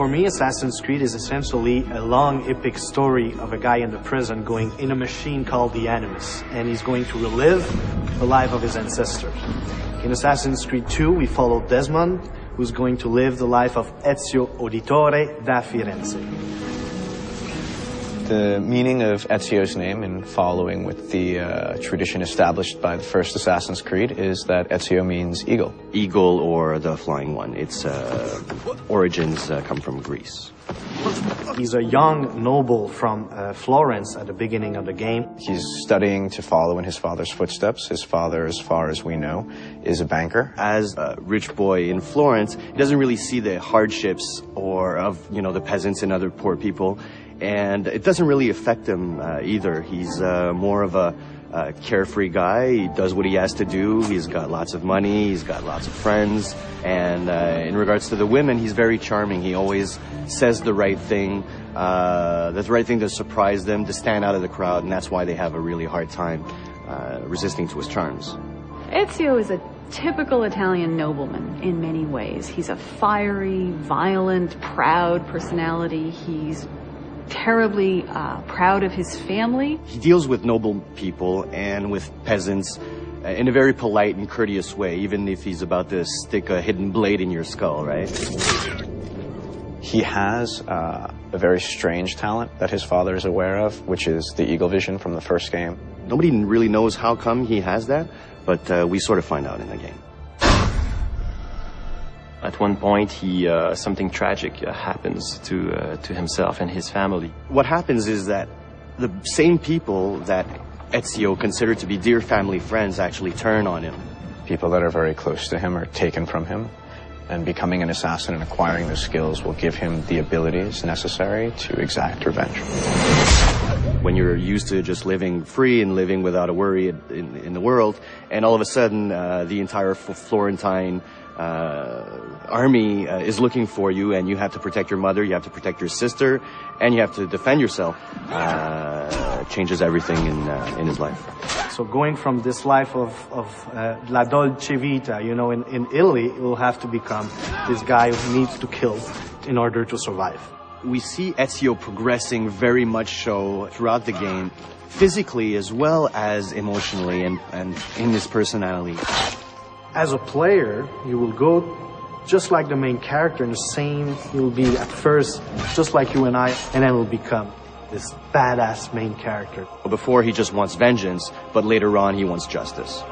For me, Assassin's Creed is essentially a long, epic story of a guy in the prison going in a machine called the Animus, and he's going to relive the life of his ancestors. In Assassin's Creed 2, we follow Desmond, who's going to live the life of Ezio Auditore da Firenze. The meaning of Ezio's name, in following with the tradition established by the first Assassin's Creed, is that Ezio means eagle. Eagle, or the flying one. Its origins come from Greece. He's a young noble from Florence at the beginning of the game. He's studying to follow in his father's footsteps. His father, as far as we know, is a banker. As a rich boy in Florence, he doesn't really see the hardships of the peasants and other poor people. And it doesn't really affect him either. He's more of a carefree guy. He does what he has to do. He's got lots of money. He's got lots of friends. And in regards to the women, he's very charming. He always says the right thing, the right thing to surprise them, to stand out of the crowd. And that's why they have a really hard time resisting to his charms. Ezio is a typical Italian nobleman in many ways. He's a fiery, violent, proud personality. He's terribly proud of his family. He deals with noble people and with peasants in a very polite and courteous way, even if he's about to stick a hidden blade in your skull, right? He has a very strange talent that his father is aware of, which is the eagle vision from the first game. Nobody really knows how come he has that, but we sort of find out in the game. At one point, something tragic happens to himself and his family. What happens is that the same people that Ezio considered to be dear family friends actually turn on him. People that are very close to him are taken from him, and becoming an assassin and acquiring those skills will give him the abilities necessary to exact revenge. When you're used to just living free and living without a worry in the world, and all of a sudden the entire Florentine army is looking for you, and you have to protect your mother, you have to protect your sister, and you have to defend yourself, changes everything in his life. So going from this life of la dolce vita, in Italy, it will have to become this guy who needs to kill in order to survive. We see Ezio progressing very much so throughout the game, physically as well as emotionally and in his personality. As a player, you will go just like the main character, in the same, you will be at first just like you and I, and then will become this badass main character. Before, he just wants vengeance, but later on he wants justice.